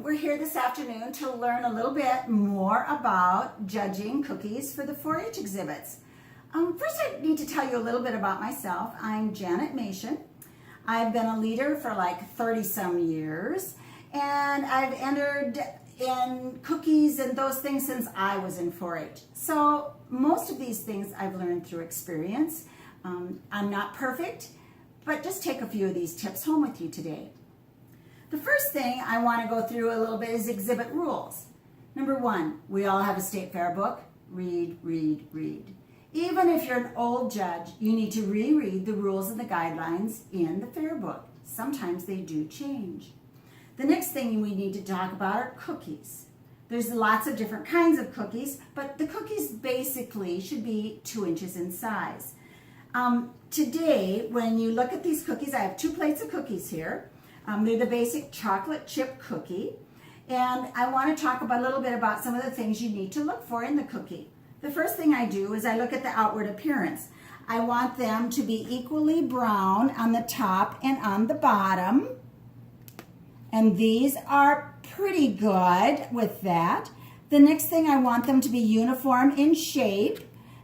We're here this afternoon to learn a little bit more about judging cookies for the 4-H exhibits. First, I need to tell you a little bit about myself. I'm Janet Mason. I've been a leader for like 30 some years, and I've entered in cookies and those things since I was in 4-H. So most of these things I've learned through experience. I'm not perfect, but just take a few of these tips home with you today. The first thing I want to go through a little bit is exhibit rules. Number 1, we all have a state fair book. Read, read, read. Even if you're an old judge, you need to reread the rules and the guidelines in the fair book. Sometimes they do change. The next thing we need to talk about are cookies. There's lots of different kinds of cookies, but the cookies basically should be 2 inches in size. Today, when you look at these cookies, I have 2 plates of cookies here. They're the basic chocolate chip cookie. And I want to talk about a little bit about some of the things you need to look for in the cookie. The first thing I do is I look at the outward appearance. I want them to be equally brown on the top and on the bottom. And these are pretty good with that. The next thing, I want them to be uniform in shape.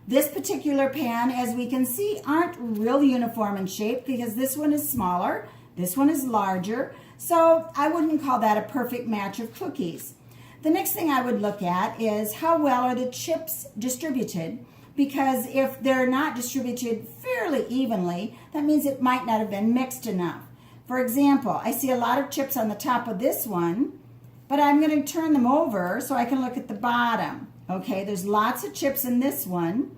This particular pan, as we can see, aren't real uniform in shape because this one is smaller. This one is larger, so I wouldn't call that a perfect match of cookies. The next thing I would look at is how well are the chips distributed, because if they're not distributed fairly evenly, that means it might not have been mixed enough. For example, I see a lot of chips on the top of this one, but I'm going to turn them over so I can look at the bottom. Okay, there's lots of chips in this one.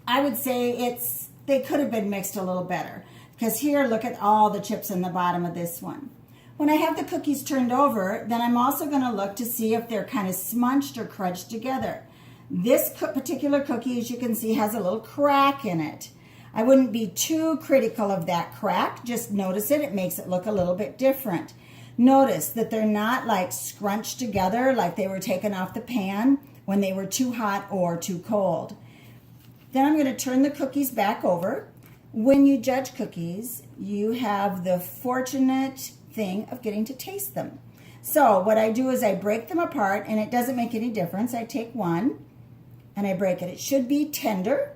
I would say they could have been mixed a little better. Because here, look at all the chips in the bottom of this one. When I have the cookies turned over, then I'm also going to look to see if they're kind of smunched or crudged together. This particular cookie, as you can see, has a little crack in it. I wouldn't be too critical of that crack. Just notice it. It makes it look a little bit different. Notice that they're not like scrunched together like they were taken off the pan when they were too hot or too cold. Then I'm going to turn the cookies back over. When you judge cookies, you have the fortunate thing of getting to taste them. So what I do is I break them apart, and it doesn't make any difference. I take one and I break it. It should be tender.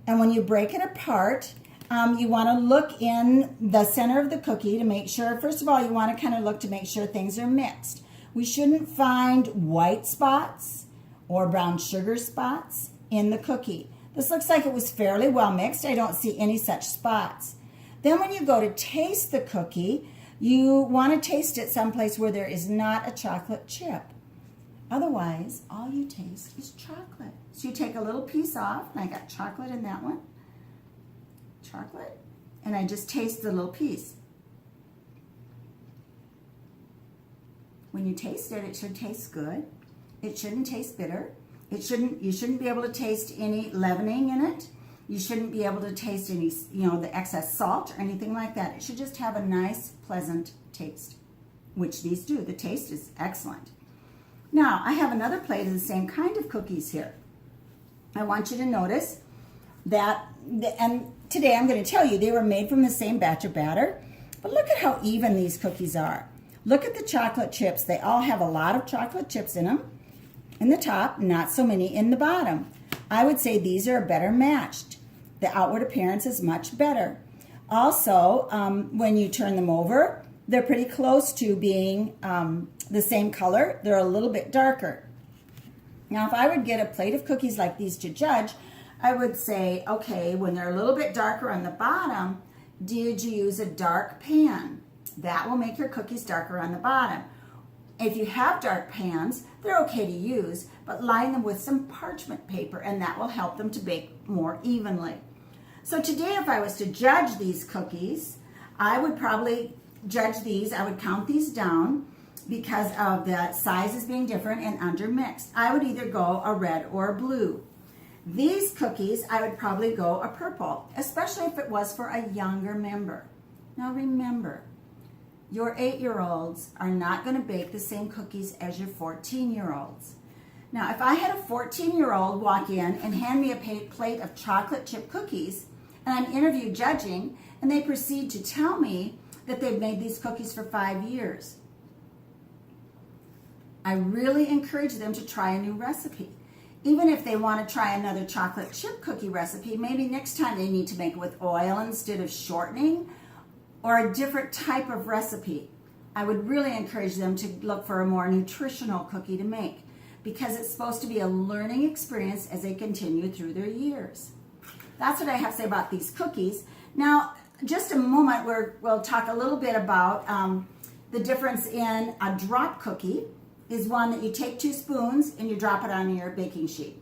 And when you break it apart, you want to look in the center of the cookie to make sure, first of all, you want to kind of look to make sure things are mixed. We shouldn't find white spots or brown sugar spots in the cookie. This looks like it was fairly well mixed. I don't see any such spots. Then when you go to taste the cookie, you want to taste it someplace where there is not a chocolate chip. Otherwise, all you taste is chocolate. So you take a little piece off, and I got chocolate in that one. Chocolate. And I just taste the little piece. When you taste it, it should taste good. It shouldn't taste bitter. You shouldn't be able to taste any leavening in it. You shouldn't be able to taste any, the excess salt or anything like that. It should just have a nice, pleasant taste, which these do. The taste is excellent. Now, I have another plate of the same kind of cookies here. I want you to notice that, and today I'm going to tell you they were made from the same batch of batter, but look at how even these cookies are. Look at the chocolate chips. They all have a lot of chocolate chips in them. In the top, not so many in the bottom. I would say these are better matched. The outward appearance is much better. Also, when you turn them over, they're pretty close to being the same color. They're a little bit darker. Now, if I would get a plate of cookies like these to judge, I would say, okay, when they're a little bit darker on the bottom, did you use a dark pan? That will make your cookies darker on the bottom. If you have dark pans, they're okay to use, but line them with some parchment paper, and that will help them to bake more evenly. So today, if I was to judge these cookies, I would probably judge these. I would count these down because of the sizes being different and undermixed. I would either go a red or a blue. These cookies, I would probably go a purple, especially if it was for a younger member. Now remember, your 8-year-olds are not going to bake the same cookies as your 14-year-olds. Now, if I had a 14-year-old walk in and hand me a plate of chocolate chip cookies, and I'm interview judging, and they proceed to tell me that they've made these cookies for 5 years, I really encourage them to try a new recipe. Even if they want to try another chocolate chip cookie recipe, maybe next time they need to make it with oil instead of shortening, or a different type of recipe. I would really encourage them to look for a more nutritional cookie to make, because it's supposed to be a learning experience as they continue through their years. That's what I have to say about these cookies. Now, just a moment, we'll talk a little bit about the difference in a drop cookie is one that you take 2 spoons and you drop it on your baking sheet.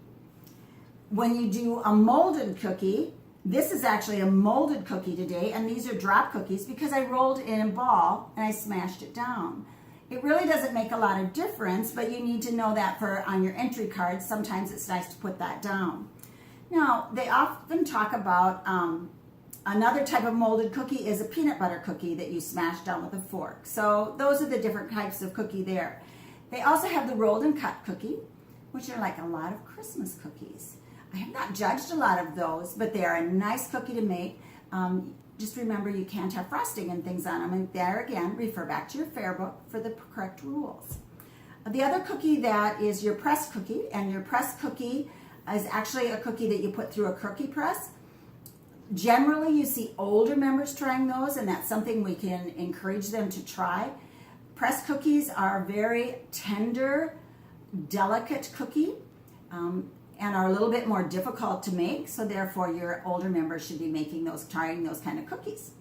When you do a molded cookie, this is actually a molded cookie today, and these are drop cookies because I rolled it in a ball and I smashed it down. It really doesn't make a lot of difference, but you need to know that for on your entry cards. Sometimes it's nice to put that down. Now, they often talk about another type of molded cookie is a peanut butter cookie that you smash down with a fork. So those are the different types of cookie there. They also have the rolled and cut cookie, which are like a lot of Christmas cookies. I have not judged a lot of those, but they are a nice cookie to make. Just remember you can't have frosting and things on them. And there again, refer back to your fair book for the correct rules. The other cookie that is your press cookie, and your press cookie is actually a cookie that you put through a cookie press. Generally, you see older members trying those, and that's something we can encourage them to try. Press cookies are a very tender, delicate cookie, and are a little bit more difficult to make, so therefore your older members should be trying those kind of cookies.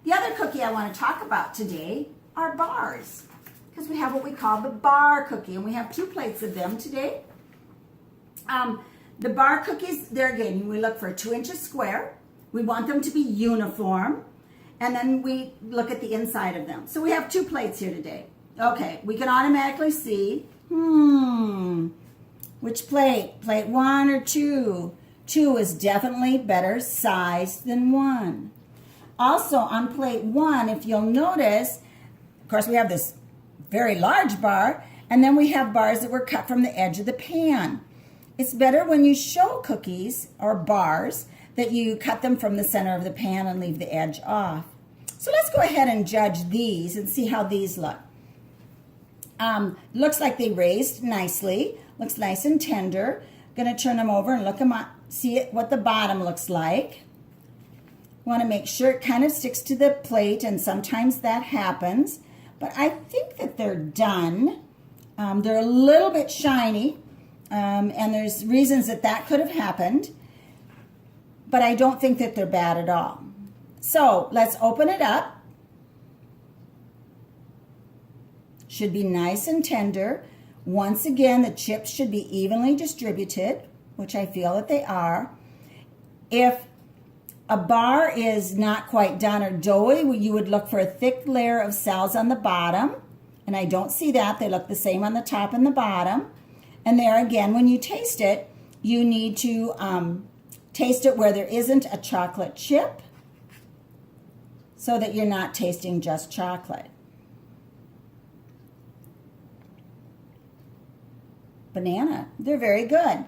The other cookie I want to talk about today are bars, because we have what we call the bar cookie, and we have 2 plates of them today. The bar cookies, there again, we look for a 2 inches square. We want them to be uniform, and then we look at the inside of them. So we have 2 plates here today. Okay, we can automatically see, which plate? Plate 1 or 2? 2 is definitely better sized than 1. Also on plate 1, if you'll notice, of course we have this very large bar, and then we have bars that were cut from the edge of the pan. It's better when you show cookies or bars that you cut them from the center of the pan and leave the edge off. So let's go ahead and judge these and see how these look. Looks like they raised nicely. Looks nice and tender. Going to turn them over and look them up, see what the bottom looks like. Want to make sure it kind of sticks to the plate, and sometimes that happens. But I think that they're done. They're a little bit shiny, and there's reasons that could have happened. But I don't think that they're bad at all. So let's open it up. Should be nice and tender. Once again, the chips should be evenly distributed, which I feel that they are. If a bar is not quite done or doughy, you would look for a thick layer of cells on the bottom. And I don't see that. They look the same on the top and the bottom. And there again, when you taste it, you need to taste it where there isn't a chocolate chip, so that you're not tasting just chocolate. Banana, they're very good.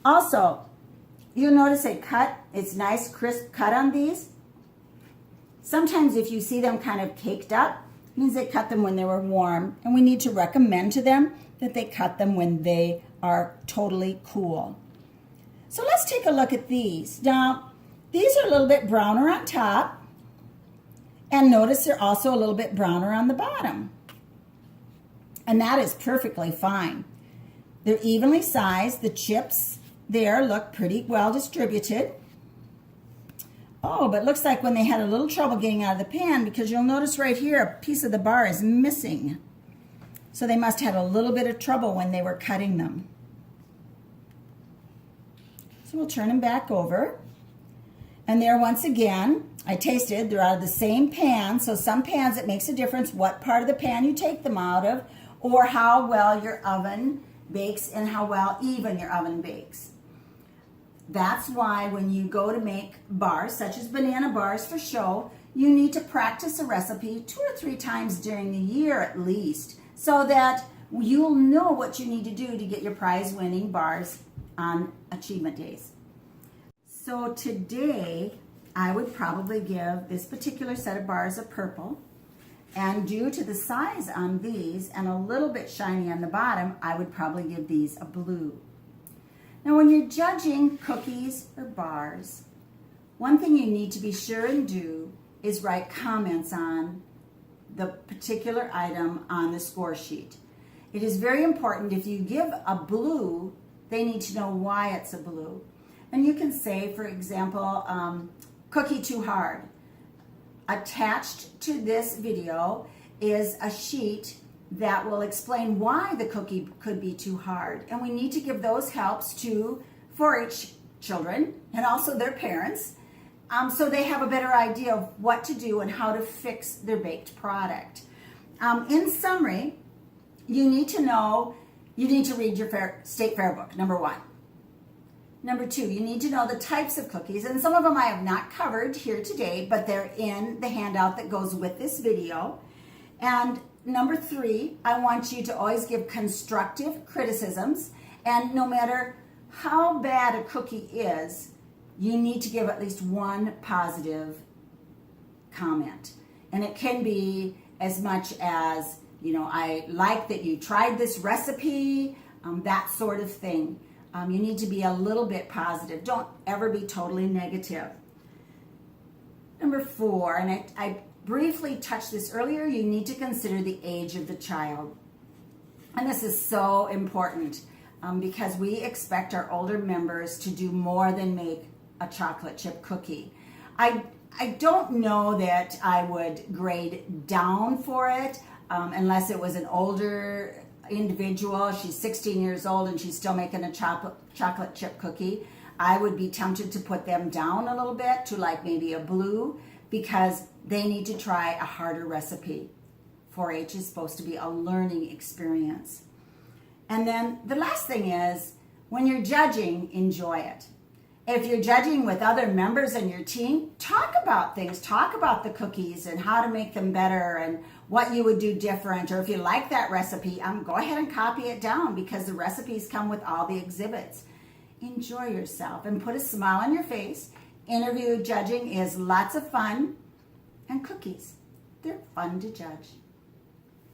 Also, you'll notice it's nice crisp cut on these. Sometimes if you see them kind of caked up, it means they cut them when they were warm, and we need to recommend to them that they cut them when they are totally cool. So let's take a look at these. Now, these are a little bit browner on top, and notice they're also a little bit browner on the bottom. And that is perfectly fine. They're evenly sized. The chips there look pretty well distributed. Oh, but it looks like when they had a little trouble getting out of the pan, because you'll notice right here a piece of the bar is missing. So they must have had a little bit of trouble when they were cutting them. So we'll turn them back over. And there once again, I tasted, they're out of the same pan. So some pans, it makes a difference what part of the pan you take them out of, or how well your oven bakes and how well even your oven bakes. That's why when you go to make bars, such as banana bars for show, you need to practice a recipe 2 or 3 times during the year at least, so that you'll know what you need to do to get your prize-winning bars on achievement days. So today, I would probably give this particular set of bars a purple. And due to the size on these and a little bit shiny on the bottom, I would probably give these a blue. Now when you're judging cookies or bars, one thing you need to be sure and do is write comments on the particular item on the score sheet. It is very important if you give a blue, they need to know why it's a blue. And you can say, for example, cookie too hard. Attached to this video is a sheet that will explain why the cookie could be too hard. And we need to give those helps to 4-H children and also their parents so they have a better idea of what to do and how to fix their baked product. In summary, you need to read your State Fair book, number 1. Number 2, you need to know the types of cookies, and some of them I have not covered here today, but they're in the handout that goes with this video. And number 3, I want you to always give constructive criticisms, and no matter how bad a cookie is, you need to give at least one positive comment. And it can be as much as, I like that you tried this recipe, that sort of thing. You need to be a little bit positive. Don't ever be totally negative. Number 4, and I briefly touched this earlier, you need to consider the age of the child. And this is so important because we expect our older members to do more than make a chocolate chip cookie. I don't know that I would grade down for it unless it was an older individual. She's 16 years old and she's still making a chocolate chip cookie. I would be tempted to put them down a little bit to like maybe a blue because they need to try a harder recipe. 4-H is supposed to be a learning experience. And then the last thing is, when you're judging, enjoy it. If you're judging with other members in your team, talk about things. Talk about the cookies and how to make them better and what you would do different. Or if you like that recipe, go ahead and copy it down because the recipes come with all the exhibits. Enjoy yourself and put a smile on your face. Interview judging is lots of fun. And cookies, they're fun to judge.